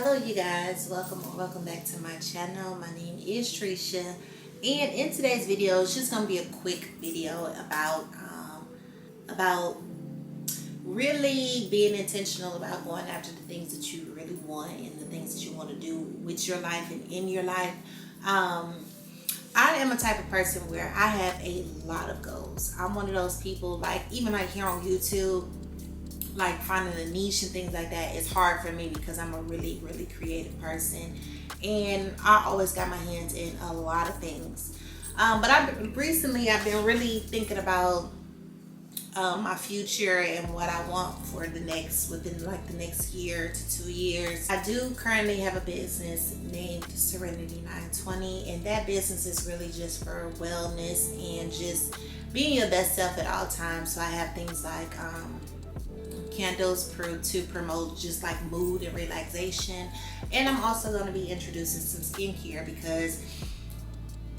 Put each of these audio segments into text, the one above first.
Hello you guys, welcome or welcome back to my channel. My name is Trisha, and in today's video it's just going to be a quick video about really being intentional about going after the things that you really want and the things that you want to do with your life and in your life. I am a type of person where I have a lot of goals. I'm one of those people, like even like here on YouTube, like finding a niche and things like that is hard for me because I'm a really creative person, and I always got my hands in a lot of things. But I've been really thinking about my future and what I want for within like the next year to 2 years. I do currently have a business named Serenity 920, and that business is really just for wellness and just being your best self at all times. So I have things like candles to promote just like mood and relaxation, and I'm also going to be introducing some skincare because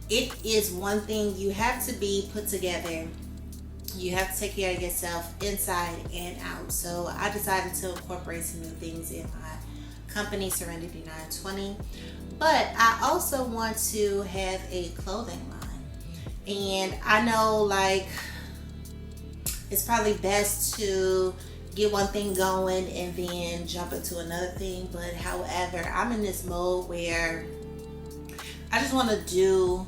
it is one thing you have to be put together. You have to take care of yourself inside and out. So I decided to incorporate some new things in my company, Serenity 920. But I also want to have a clothing line. And I know like it's probably best to get one thing going and then jump into another thing. But however, I'm in this mode where I just want to do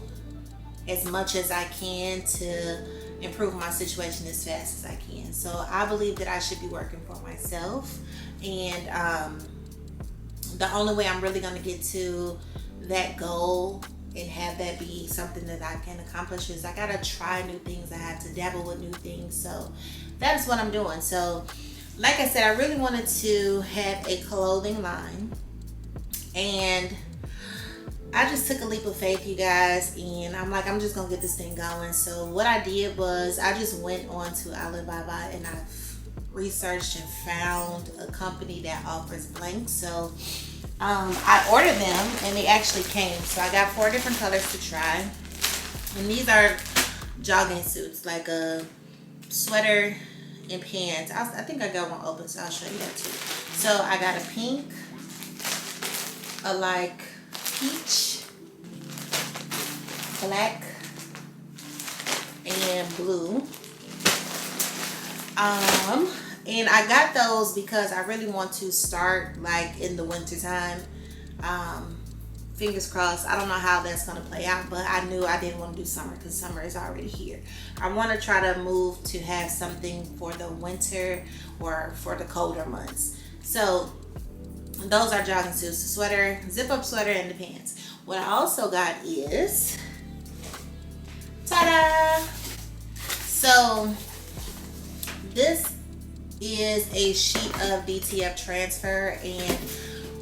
as much as I can to improve my situation as fast as I can. So I believe that I should be working for myself, and the only way I'm really going to get to that goal and have that be something that I can accomplish is I gotta try new things. I have to dabble with new things. So that's what I'm doing. So like I said, I really wanted to have a clothing line, and I just took a leap of faith, you guys, and I'm like, I'm just gonna get this thing going. So what I did was I just went on to Alibaba and I researched and found a company that offers blanks. So I ordered them and they actually came. So I got 4 different colors to try, and these are jogging suits, like a sweater and pants. I think I got one open, so I'll show you that too. So I got a pink, a like peach, black, and blue. And I got those because I really want to start like in the winter time. Fingers crossed. I don't know how that's going to play out, but I knew I didn't want to do summer because summer is already here. I want to try to move to have something for the winter or for the colder months. So those are jogging suits, the sweater, zip up sweater, and the pants. What I also got is, ta-da! So this is a sheet of DTF transfer, and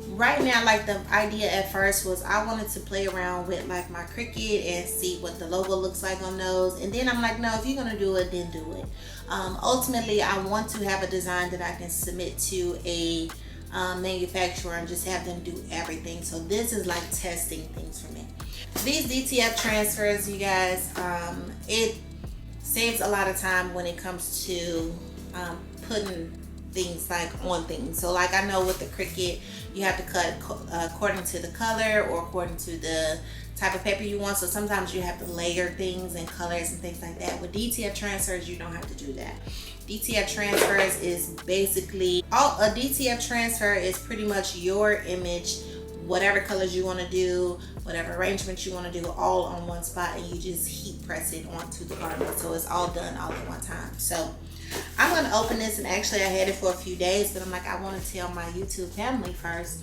right now, like the idea at first was I wanted to play around with like my Cricut and see what the logo looks like on those, and then I'm like, no, if you're gonna do it, then do it. Ultimately, I want to have a design that I can submit to a manufacturer and just have them do everything. So this is like testing things for me. These DTF transfers, you guys, it saves a lot of time when it comes to putting things like on things. So like I know with the Cricut, you have to cut according to the color or according to the type of paper you want. So sometimes you have to layer things and colors and things like that. With DTF transfers, you don't have to do that. DTF transfers is basically a DTF transfer is pretty much your image, whatever colors you want to do, whatever arrangements you want to do, all on one spot, and you just heat press it onto the garment. So it's all done all at one time. So I'm going to open this, and actually I had it for a few days, but I'm like, I want to tell my YouTube family first.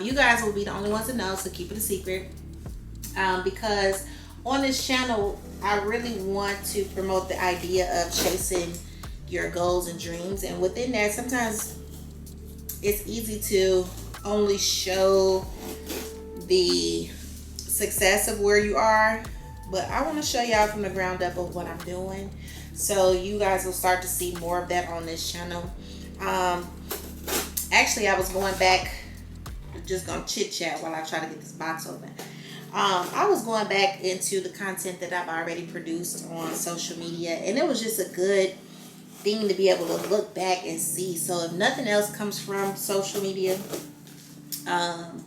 You guys will be the only ones to know, so keep it a secret. Because on this channel, I really want to promote the idea of chasing your goals and dreams. And within that, sometimes it's easy to only show the success of where you are, but I want to show y'all from the ground up of what I'm doing. So you guys will start to see more of that on this channel. Actually, I was going back, just gonna chit chat while I try to get this box open. I was going back into the content that I've already produced on social media, and it was just a good thing to be able to look back and see. So if nothing else comes from social media, Um,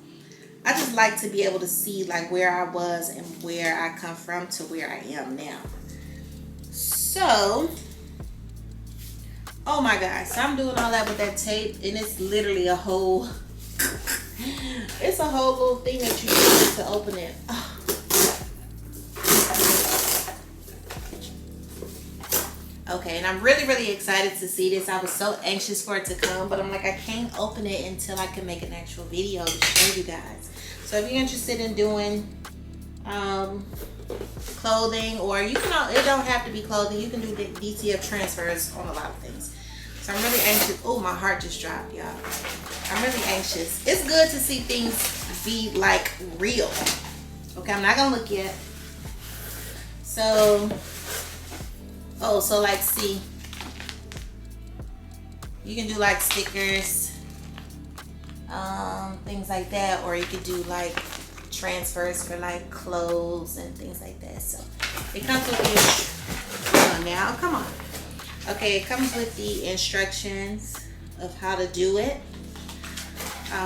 I just like to be able to see like where I was and where I come from to where I am now. So, oh my gosh, so I'm doing all that with that tape, and it's literally a whole, it's a whole little thing that you use to open it. Okay, and I'm really, really excited to see this. I was so anxious for it to come, but I'm like, I can't open it until I can make an actual video to show you guys. So if you're interested in doing clothing, or you can, it don't have to be clothing. You can do DTF transfers on a lot of things. So I'm really anxious. Oh, my heart just dropped, y'all. I'm really anxious. It's good to see things be like real. Okay, I'm not gonna look yet. So, oh, so like, see, you can do like stickers, things like that, or you could do like transfers for like clothes and things like that. So it comes with the, come on now, come on. Okay, it comes with the instructions of how to do it,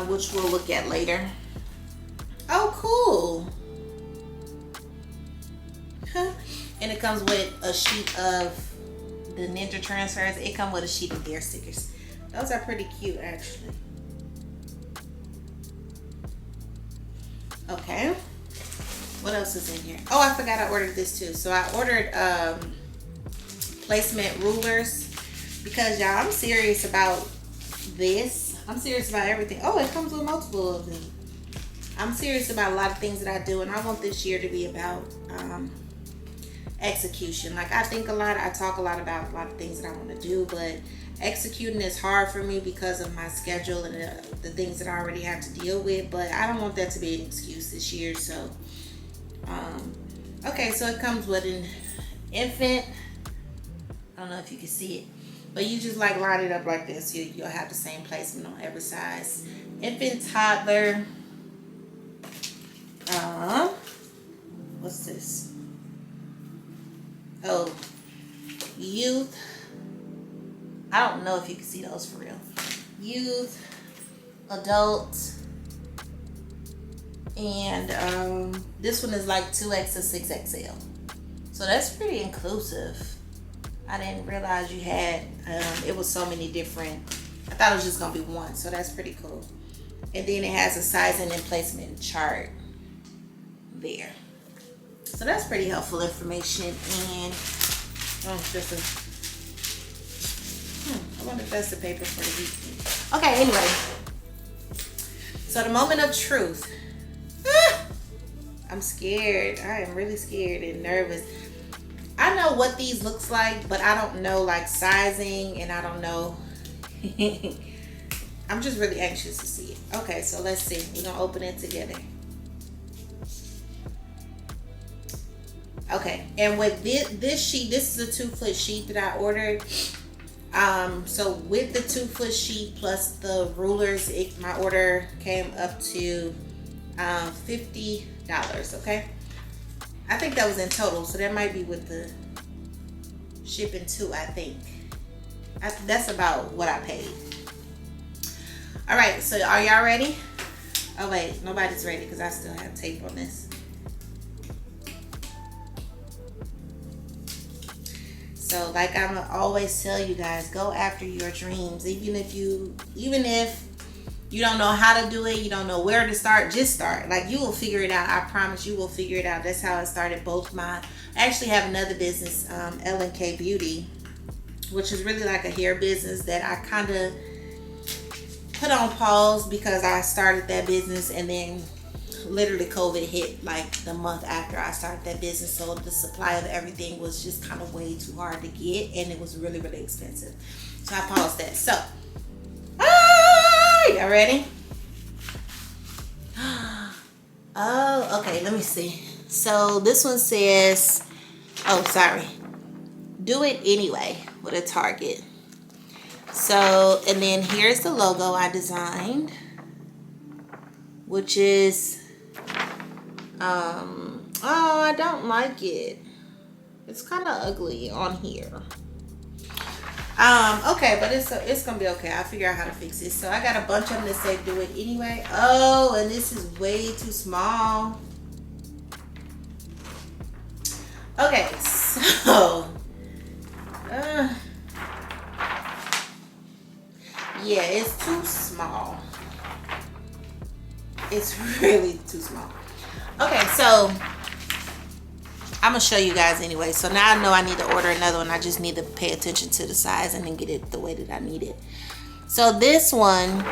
which we'll look at later. Oh, cool. And it comes with a sheet of the Ninja transfers. It comes with a sheet of Dare stickers. Those are pretty cute, actually. Okay. What else is in here? Oh, I forgot I ordered this too. So I ordered placement rulers because, y'all, I'm serious about this. I'm serious about everything. Oh, it comes with multiple of them. I'm serious about a lot of things that I do, and I want this year to be about execution. Like, I think a lot, I talk a lot about a lot of things that I want to do, but executing is hard for me because of my schedule and the things that I already have to deal with. But I don't want that to be an excuse this year. So okay, so it comes with an infant, I don't know if you can see it, but you just like line it up like this. You'll have the same placement on every size. Infant, toddler, what's this? Oh, youth. I don't know if you can see those for real. Youth, adult, and this one is like 2X to 6XL. So that's pretty inclusive. I didn't realize you had, it was so many different, I thought it was just gonna be one, so that's pretty cool. And then it has a sizing and placement chart there. So that's pretty helpful information. And just I wonder if that's the paper for the week. Okay, anyway. So the moment of truth. I'm scared. I am really scared and nervous. I know what these looks like, but I don't know like sizing, and I don't know. I'm just really anxious to see it. Okay, so let's see. We're gonna open it together. Okay, and with this sheet, this is a 2-foot sheet that I ordered. So with the 2-foot sheet plus the rulers, my order came up to $50. Okay, I think that was in total, so that might be with the shipping too. I think that's about what I paid. All right, so are y'all ready? Oh wait, nobody's ready because I still have tape on this. So like I'm gonna always tell you guys, go after your dreams. Even if you don't know how to do it, you don't know where to start, just start. Like, you will figure it out. I promise you will figure it out. That's how I started both I actually have another business, L&K Beauty, which is really like a hair business that I kind of put on pause because I started that business, and then literally COVID hit like the month after I started that business, so the supply of everything was just kind of way too hard to get, and it was really, really expensive, so I paused that. So y'all ready? Oh, okay, let me see. So this one says, oh sorry, do it anyway, with a Target. So, and then here's the logo I designed, which is oh, I don't like it. It's kind of ugly on here. Okay, but it's gonna be okay. I'll figure out how to fix it. So I got a bunch of them that say do it anyway. Oh, and this is way too small. Okay, so uh, yeah, it's too small. It's really too small. Okay, so I'm gonna show you guys anyway. So now I know I need to order another one. I just need to pay attention to the size and then get it the way that I need it. So this one,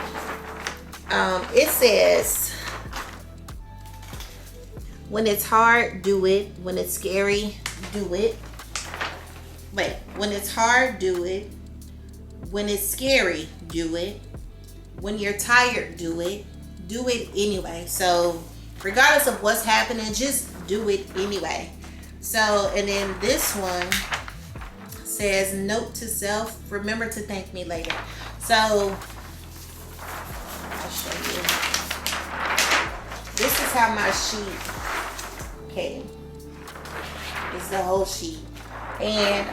it says, when it's hard, do it. When it's scary, do it. Wait, when it's hard, do it. When it's scary, do it. When you're tired, do it. Do it anyway. So regardless of what's happening, just do it anyway. So, and then this one says, note to self, remember to thank me later. So I'll show you. This is how my sheet came. It's the whole sheet. And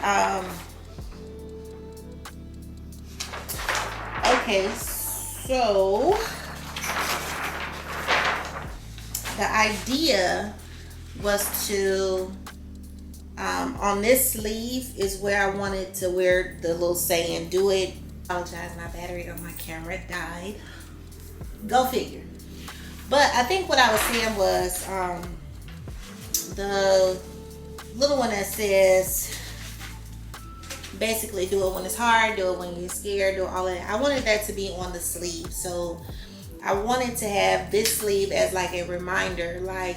okay, so the idea was to on this sleeve is where I wanted to wear the little saying, do it. I apologize, my battery on my camera died. Go figure. But I think what I was saying was the little one that says basically do it when it's hard, do it when you're scared, do all of that. I wanted that to be on the sleeve. So I wanted to have this sleeve as like a reminder, like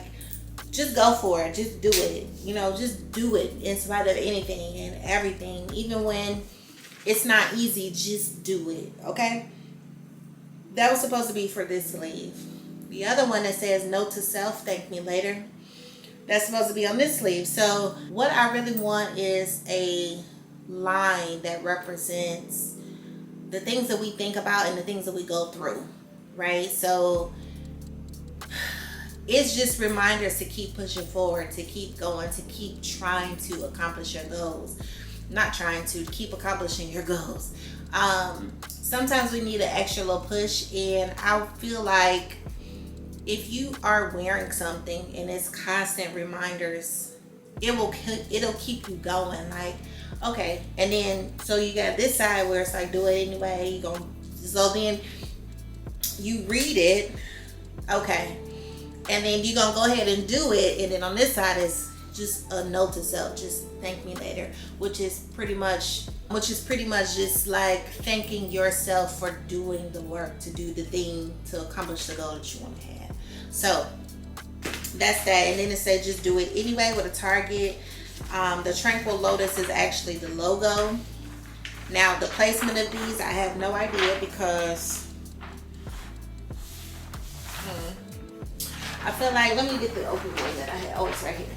just go for it, just do it, you know, just do it in spite of anything and everything, even when it's not easy, just do it. Okay, that was supposed to be for this sleeve. The other one that says note to self, thank me later, that's supposed to be on this sleeve. So what I really want is a line that represents the things that we think about and the things that we go through, right? So it's just reminders to keep pushing forward, to keep going, to keep trying to accomplish your goals. Not trying to, keep accomplishing your goals. Sometimes we need an extra little push, and I feel like if you are wearing something and it's constant reminders, it'll keep you going. Like, okay, and then so you got this side where it's like do it anyway. So then you read it, okay, and then you're gonna go ahead and do it, and then on this side is just a note to self, just thank me later, which is pretty much just like thanking yourself for doing the work to do the thing to accomplish the goal that you want to have. So that's that. And then it says just do it anyway with a target. The Tranquil Lotus is actually the logo. Now the placement of these, I have no idea because I feel like, let me get the open one that I had. Oh, it's right here.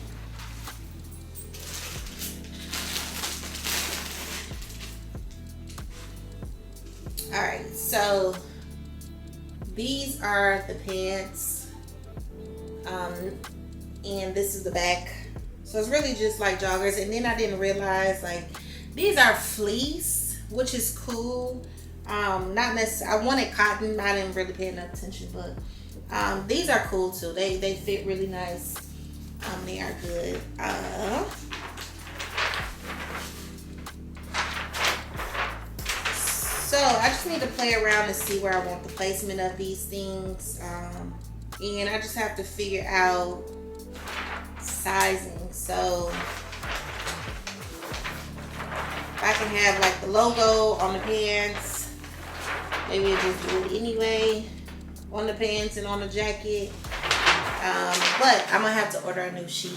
All right, so these are the pants, and this is the back. So it's really just like joggers. And then I didn't realize, like, these are fleece, which is cool. Not necessarily, I wanted cotton. I didn't really pay enough attention, but these are cool too. They fit really nice. They are good. So I just need to play around to see where I want the placement of these things. And I just have to figure out sizing. So if I can have like the logo on the pants, maybe I'll just do it anyway on the pants and on the jacket. But I'm gonna have to order a new sheet.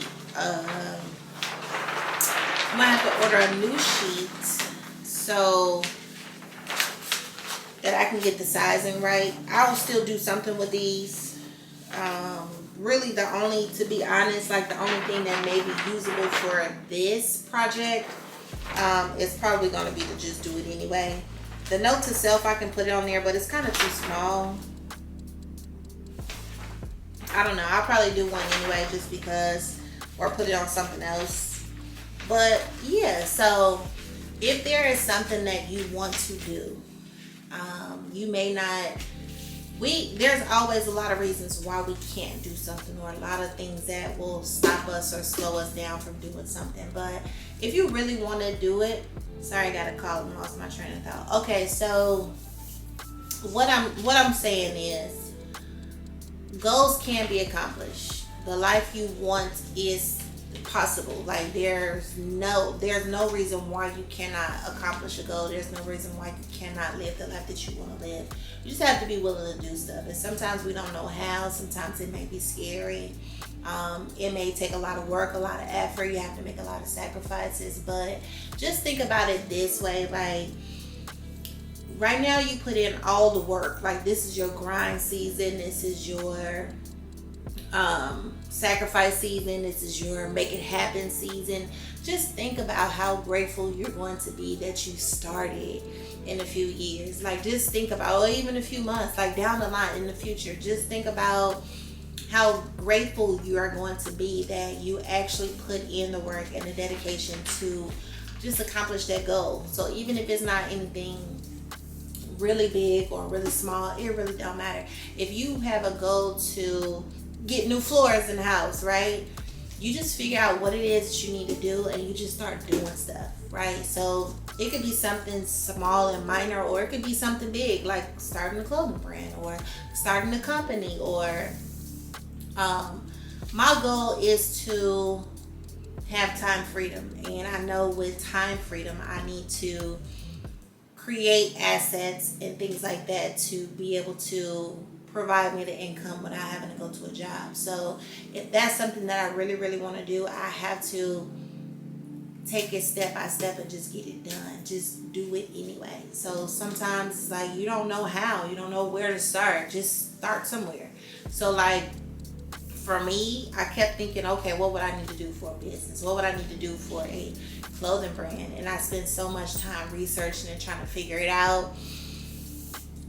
So that I can get the sizing right. I'll still do something with these. Really the only, to be honest, like the only thing that may be usable for this project is probably going to be to just do it anyway. The note to self, I can put it on there, but it's kind of too small. I don't know. I'll probably do one anyway just because, or put it on something else. But yeah, so if there is something that you want to do, you may not, there's always a lot of reasons why we can't do something, or a lot of things that will stop us or slow us down from doing something. But if you really want to do it, sorry, I got a call and lost my train of thought. Okay, so what I'm saying is, goals can be accomplished. The life you want is possible. Like there's no reason why you cannot accomplish a goal. There's no reason why you cannot live the life that you want to live. You just have to be willing to do stuff. And sometimes we don't know how. Sometimes it may be scary. It may take a lot of work, a lot of effort. You have to make a lot of sacrifices. But just think about it this way. Like right now you put in all the work. Like this is your grind season. This is your sacrifice season. This is your make it happen season. Just think about how grateful you're going to be that you started in a few years. Like just think about, or even a few months, like down the line in the future, just think about how grateful you are going to be that you actually put in the work and the dedication to just accomplish that goal. So even if it's not anything really big or really small, it really don't matter. If you have a goal to get new floors in the house, right? You just figure out what it is that you need to do and you just start doing stuff, right? So it could be something small and minor, or it could be something big, like starting a clothing brand or starting a company. Or my goal is to have time freedom, and I know with time freedom I need to create assets and things like that to be able to provide me the income without having to go to a job. So if that's something that I really, really want to do, I have to take it step by step and just get it done. Just do it anyway. So sometimes it's like you don't know how, you don't know where to start. Just start somewhere. So like for me, I kept thinking, okay, what would I need to do for a business? What would I need to do for a clothing brand? And I spent so much time researching and trying to figure it out.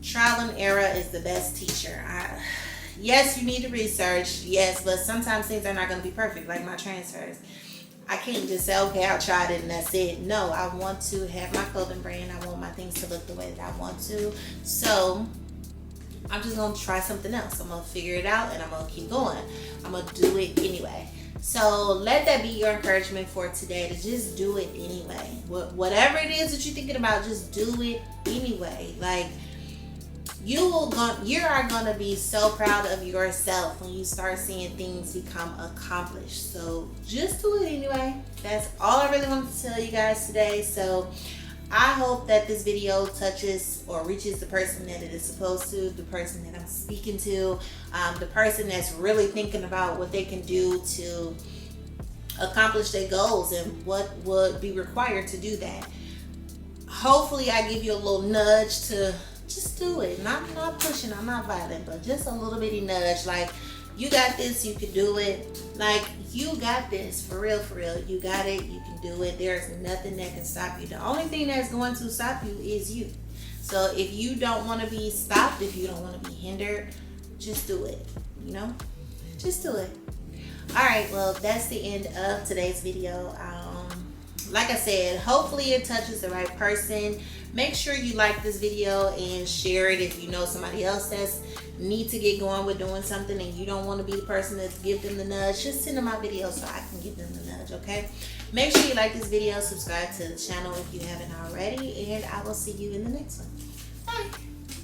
Trial and error is the best teacher. Yes, you need to research, yes, but sometimes things are not going to be perfect, like my transfers. I can't just say, okay, I'll try it and that's it. No, I want to have my clothing brand. I want my things to look the way that I want to. So I'm just going to try something else. I'm going to figure it out and I'm going to keep going. I'm going to do it anyway. So let that be your encouragement for today, to just do it anyway. Whatever it is that you're thinking about, just do it anyway. Like, you are going to be so proud of yourself when you start seeing things become accomplished. So just do it anyway. That's all I really wanted to tell you guys today. So I hope that this video touches or reaches the person that it is supposed to, the person that I'm speaking to, the person that's really thinking about what they can do to accomplish their goals and what would be required to do that. Hopefully I give you a little nudge to just do it. Not pushing, I'm not violent, but just a little bitty nudge. Like, you got this, you can do it. Like, you got this, for real, you got it, you can do it. There's nothing that can stop you. The only thing that's going to stop you is you. So if you don't want to be stopped, if you don't want to be hindered, just do it, just do it. All right, well, that's the end of today's video. Like I said, hopefully it touches the right person. Make sure you like this video and share it if you know somebody else that's need to get going with doing something and you don't want to be the person that's give them the nudge. Just send them my video so I can give them the nudge, okay? Make sure you like this video, subscribe to the channel if you haven't already, and I will see you in the next one. Bye.